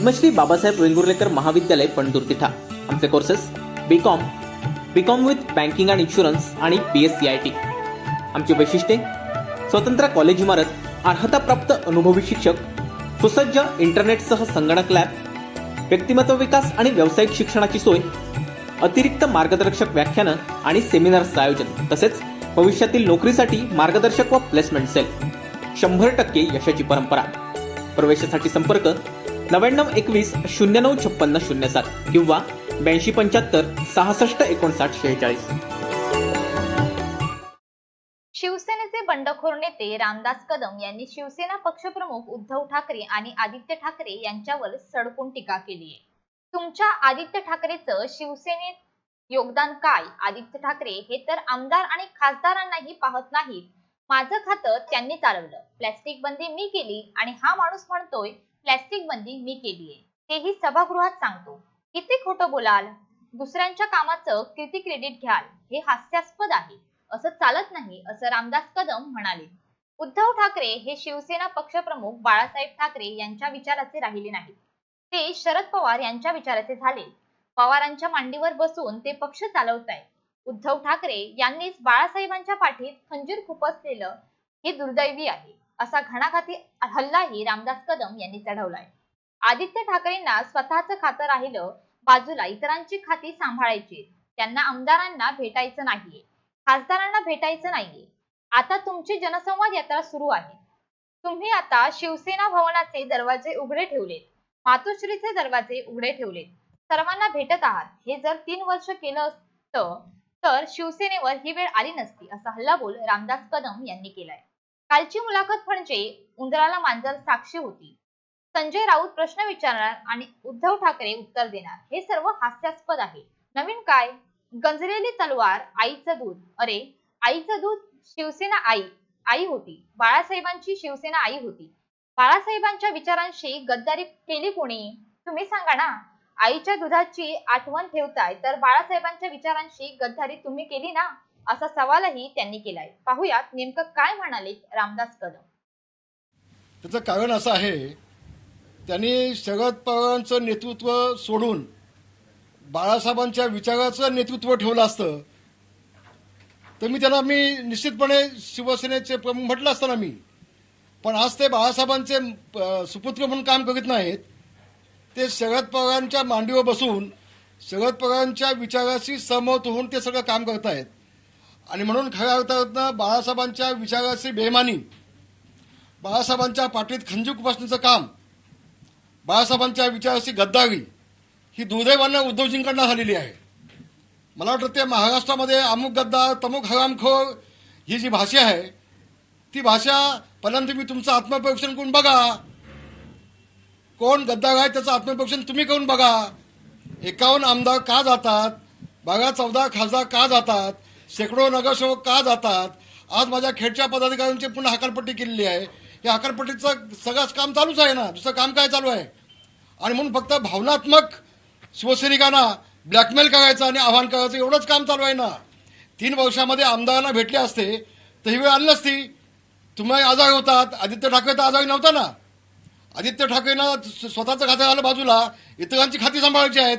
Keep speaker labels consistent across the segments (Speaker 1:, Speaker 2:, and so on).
Speaker 1: पद्मश्री बाबासाहेब वेंगुर्लेकर महाविद्यालय पणतूर तिठा। आमचे courses B Com with banking and insurance आणि BSc आमची वैशिष्ट्ये स्वतंत्र कॉलेज इमारत, अर्हताप्राप्त अनुभवी शिक्षक, सुसज्ज इंटरनेटसह संगणक लॅब, व्यक्तिमत्व विकास आणि व्यावसायिक शिक्षणाची सोय, अतिरिक्त मार्गदर्शक व्याख्यानं आणि सेमिनार्सचं आयोजन, तसेच भविष्यातील नोकरीसाठी मार्गदर्शक व प्लेसमेंट सेल, 100% यशाची परंपरा। प्रवेशासाठी संपर्क 9921 095607 किंवा 8275 66 59 46।
Speaker 2: शिवसेनेचे बंडखोर नेते रामदास कदम यांनी शिवसेना पक्षप्रमुख उद्धव ठाकरे आणि आदित्य ठाकरे यांच्यावर सडकून टीका केली आहे। तुमच्या आदित्य ठाकरेचं शिवसेनेत योगदान काय? आदित्य ठाकरे हे तर आमदार आणि खासदारांनाही पाहत नाहीत। माझं खातं त्यांनी चालवलं, प्लॅस्टिक बंदी मी केली आणि हा माणूस म्हणतोय प्लॅस्टिक बंदी मी केलीये, तेही सभागृहात सांगतो। किती खोटं बोलाल? दुसऱ्यांच्या कामाचं किती क्रेडिट घ्याल? हे हास्यास्पद आहे, असं चालत नाही, असं रामदास कदम म्हणाले। उद्धव ठाकरे हे शिवसेना पक्षप्रमुख बाळासाहेब ठाकरे यांच्या विचाराचे राहिले नाहीत, ते शरद पवार यांच्या विचाराचे झाले। पवारांच्या मांडीवर बसून ते पक्ष चालवतायत। उद्धव ठाकरे यांनीच बाळासाहेबांच्या पाठीत खंजीर खुपसलेलं हे दुर्दैवी आहे, असा घणाघाती हल्लाही रामदास कदम यांनी चढवलाय। आदित्य ठाकरेंना स्वतःचं खातं राहिलं बाजूला, इतरांची खाती सांभाळायची, त्यांना आमदारांना भेटायचं नाहीये, खासदारांना भेटायचं नाहीये। आता तुमची जनसंवाद यात्रा सुरू आहे। तुम्ही आता शिवसेना भवनाचे दरवाजे उघडे ठेवलेत, मातोश्रीचे दरवाजे उघडे ठेवलेत, सर्वांना भेटत आहात। हे जर 3 वर्ष केलं असतं तर शिवसेनेवर ही वेळ आली नसती, असा हल्लाबोल रामदास कदम यांनी केलाय। कालची मुलाखत म्हणजे उंदराला मांजर साक्षी होती। संजय राऊत प्रश्न विचारणार आणि उद्धव ठाकरे उत्तर देणार, हे सर्व हास्यास्पद आहे। नवीन काय? गंजलेली तलवार, आईचं दूध। अरे आईचं दूध, शिवसेना आई होती, बाळासाहेबांची शिवसेना आई होती। बाळासाहेबांच्या विचारांशी गद्दारी केली कोणी? तुम्ही सांगा ना। आईच्या दुधाची आठवण ठेवताय तर बाळासाहेबांच्या विचारांशी गद्दारी तुम्ही केली ना, असा सवालही त्यांनी केलाय। पाहूयात नेमकं काय म्हणाले रामदास कदम।
Speaker 3: त्याचं कारण असं आहे, त्यांनी शरद पवारांचं नेतृत्व सोडून बाळासाहेबांच्या विचाराचं नेतृत्व ठेवलं असतं तर मी निश्चितपणे शिवसेनेचे प्रमुख म्हटलं असतं ना मी। पण आज ते बाळासाहेबांचे सुपुत्र म्हणून काम करीत नाहीत, ते शरद पवारांच्या मांडीवर बसून शरद पवारांच्या विचाराशी सहमत होऊन ते सगळं काम करत आहेत। आणि म्हणून खऱ्या अर्थानं बाळासाहेबांच्या विचाराशी बेईमानी, बाळासाहेबांच्या पाठीत खंजीर खुपसण्याचं काम, बाळासाहेबांच्या विचाराशी गद्दारी ही दुर्दैवानं उद्धवजींकडनं झालेली आहे। मला वाटतं ते महाराष्ट्रामध्ये अमुक गद्दार तमुक हरामखोर ही जी भाषा आहे, ती भाषा पहिल्यांदा तुम्ही तुमचं आत्मपरीक्षण करून बघा। कोण गद्दार आहे त्याचं आत्मपरीक्षण तुम्ही करून बघा। 51 आमदार का जातात? 12-14 खासदार का जातात? शेकडो नगरसेवक का जातात? आज माझ्या खेडच्या पदाधिकाऱ्यांची पुन्हा हकालपट्टी केलेली आहे। या हकालपट्टीचं सगळंच काम चालूच आहे ना, दुसरं काम काय चालू आहे? आणि म्हणून फक्त भावनात्मक शिवसैनिकांना ब्लॅकमेल करायचं आणि आव्हान करायचं एवढंच काम चालू आहे ना। 3 वर्षामध्ये आमदारांना भेटले असते तर ही वेळ आली नसती। तुम्ही आजारी होतात, आदित्य ठाकरे तर आजारी नव्हता ना। आदित्य ठाकरेंना स्वतःचं खातं आलं बाजूला, इतरांची खाती सांभाळायची आहेत,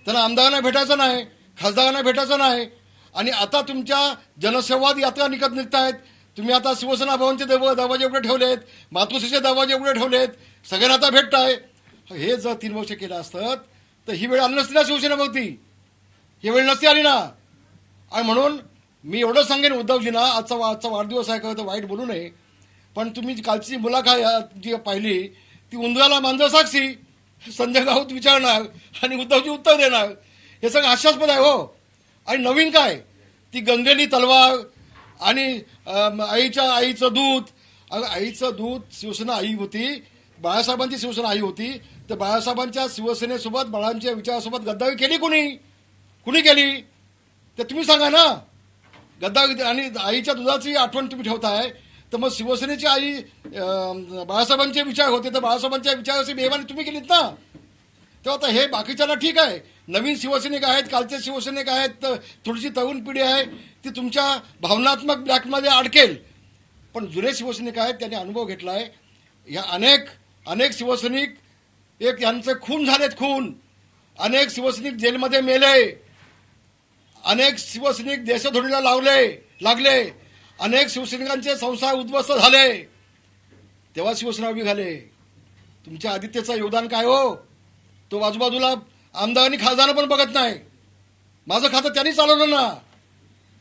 Speaker 3: त्यांना आमदारांना भेटायचं नाही, खासदारांना भेटायचं नाही। आणि आता तुमच्या जनसंवाद यात्रा निघत आहेत। तुम्ही आता शिवसेना भवनचे दरवाजे उघडे ठेवलेत, मातोश्रीचे दरवाजे उघडे ठेवलेत, सगळ्यांना आता भेटताय। हे जर 3 वर्ष केलं असतं तर ही वेळ आली नसती ना शिवसेनेवरती, ही वेळ नसती आली ना। आणि म्हणून मी एवढं सांगेन उद्धवजींना, आजचा वाढदिवस आहे का तर वाईट बोलू नये, पण तुम्ही कालची मुलाखत जी पाहिली ती उंदराला मांजर साक्षी, संजय राऊत विचारणार आणि उद्धवजी उत्तर देणार, हे सगळं हास्यास्पद आहे हो। आणि नवीन काय? ती गंगेली तलवार आणि आईचं दूध। आईचं दूध शिवसेना आई होती, बाळासाहेबांची शिवसेना आई होती, तर बाळासाहेबांच्या शिवसेनेसोबत बाळांच्या विचारासोबत गद्दारी केली कुणी केली ते तुम्ही सांगा ना। गद्दारी आणि आईच्या दुधाची आठवण तुम्ही ठेवताय, तर मग शिवसेनेची आई बाळासाहेबांचे विचार होते तर बाळासाहेबांच्या विचाराची बेईमानी तुम्ही केलीत ना। तेव्हा आता हे बाकीच्याला ठीक आहे, नवीन शिवसैनिक आहेत, कालचे शिवसैनिक आहेत, थोडीशी तरुण पिढी आहे, ती तुमच्या भावनात्मक ब्लॅकमध्ये अडकेल। पण जुने शिवसैनिक आहेत, त्यांनी अनुभव घेतलाय। या अनेक शिवसैनिक एक यांचे खून झालेत, खून. अनेक शिवसैनिक जेलमध्ये मेले, अनेक शिवसैनिक देशधोडीला लागले, अनेक शिवसैनिकांचे संसार उद्ध्वस्त झाले. तेव्हा शिवसेना उभी झाले. तुमच्या आदित्यचं योगदान काय हो? तो बाजूबाजूला आमदार आणि खासदार पण बघत नाही. माझं खातं त्यांनी चालवलं ना.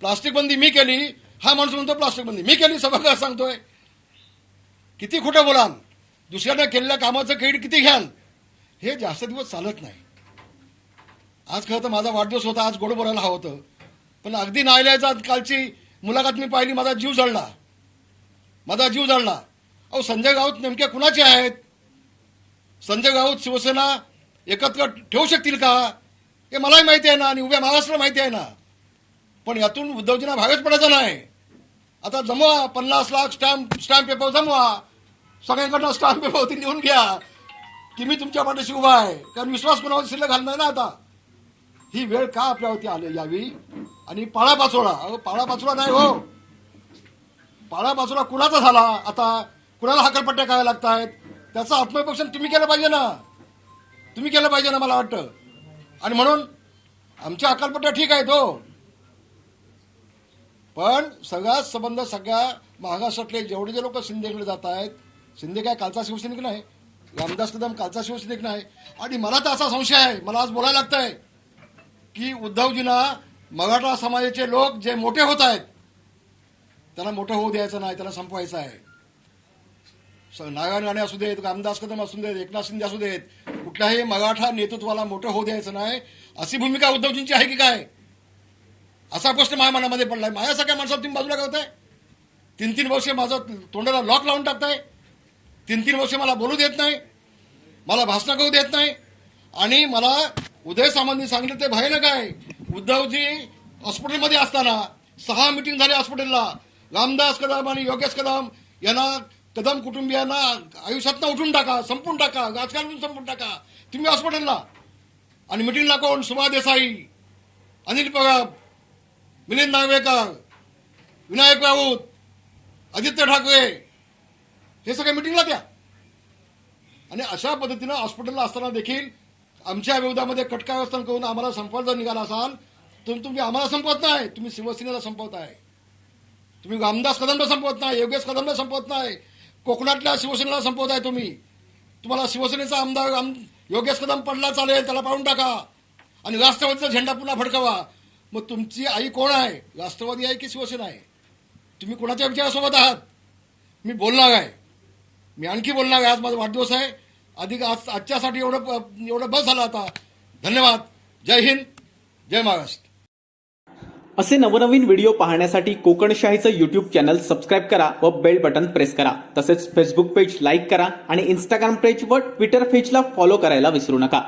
Speaker 3: प्लास्टिक बंदी मी केली, हा माणूस म्हणतो प्लास्टिक बंदी मी केली, सभागृहात सांगतोय. किती खोटं बोलाल, दुसऱ्याने केलेल्या कामाचं क्रेडिट किती घ्याल? हे जास्त दिवस चालत नाही. आज खरं तर माझा वाढदिवस होता, आज गोड बोलायला हवं होतं, पण अगदी नाईलाजात कालची मुलाखत मी पाहिली, माझा जीव जळला. अहो, संजय राऊत नेमक्या कुणाचे आहेत? संजय राऊत शिवसेना एकत्र ठेवू शकतील का? हे मलाही माहिती आहे ना, आणि उभ्या महाराष्ट्राला माहिती आहे ना. पण यातून उद्धवजींना भागच पडायचा नाही. आता Jamwa 50 lakh stamp paper Jamwa, सगळ्यांकडनं stamp paper होती लिहून घ्या की मी तुमच्या पाठीशी उभा आहे. कारण विश्वास कोणावर शिल्लक घालणार ना. आता ही वेळ का आपल्यावरती यावी? आणि पाळापाचोळा नाही हो. पाळापाचोळा कुणाचा झाला? आता कुणाला हकलपट्ट्या कराव्या लागत आहेत? त्याचं आत्मपरीक्षण तुम्ही केलं पाहिजे ना, मला वाटतं. आणि म्हणून आमच्या हकलपट्ट्या ठीक आहेत हो, पण सगळ्याच संबंध सगळ्या महाराष्ट्रातले जेवढे जे लोक शिंदेकडे जात आहेत, शिंदे काय कालचा शिवसैनिक नाही, रामदास कदम कालचा शिवसैनिक नाही. आणि मला तर असा संशय आहे, मला आज बोलायला लागतंय की उद्धवजींना मराठा समाजाचे लोक जे मोठे होत आहेत त्यांना मोठं होऊ द्यायचं नाही, त्यांना संपवायचं आहे. नारायण राणे असू देत, रामदास कदम असू देत, एकनाथ शिंदे असू देत, कुठल्याही मराठा नेतृत्वाला मोठं होऊ द्यायचं नाही, अशी भूमिका उद्धवजींची आहे की काय? असा प्रश्न माझ्या मनामध्ये पडलाय. माझ्या सगळ्या माणसाला तुम्ही बाजूला करताय. 3-3 वर्ष माझं तोंडाला लॉक लावून टाकताय. 3-3 वर्ष मला बोलू देत नाही, मला भाषण करू देत नाही. आणि मला उदय सामंतनी सांगितलं ते भयानक आहे. उद्धवजी हॉस्पिटलमध्ये असताना 6 मीटिंग झाली हॉस्पिटलला. रामदास कदम आणि योगेश कदम यांना, कदम कुटुंबियांना आयुष्यातनं उठून टाका, संपून टाका, राजकारणातून संपून टाका. तुम्ही हॉस्पिटलला आणि मिटिंगला कोण? सुमा देसाई, अनिल परब, मिलिंद नार्वेकर, विनायक राऊत, आदित्य ठाकरे, हे सगळे मिटिंगला त्या. आणि अशा पद्धतीनं हॉस्पिटलला असताना देखील आमच्या विरोधामध्ये कटकारस्थान करून आम्हाला संपवायला जर निघाला असाल तर तुम्ही आम्हाला संपवत नाही, तुम्ही शिवसेनेला संपवताय. तुम्ही रामदास कदमला संपवत नाही, योगेश कदमला संपवत नाही, कोकणातल्या शिवसेनेला संपवताय तुम्ही. तुम्हाला शिवसेनेचा आमदार योगेश कदम पडला चालेल, त्याला पाडून टाका आणि राष्ट्रवादीचा झेंडा पुन्हा फडकवा. मग तुमची आई कोण आहे? राष्ट्रवादी आहे की शिवसेना आहे? तुम्ही कोणाच्या विचारासोबत आहात? मी बोलणार आहे, मी आणखी बोलणार आहे. आज माझा वाढदिवस आहे. अधिक आजच्यासाठी एवढं बस झालं आता. धन्यवाद. जय हिंद, जय महाराष्ट्र.
Speaker 1: असे नवनवीन व्हिडिओ पाहण्यासाठी कोकणशाहीचं यूट्यूब चॅनल सबस्क्राईब करा व बेल बटन प्रेस करा. तसेच फेसबुक पेज लाईक करा आणि इंस्टाग्राम पेज व ट्विटर पेजला फॉलो करायला विसरू नका.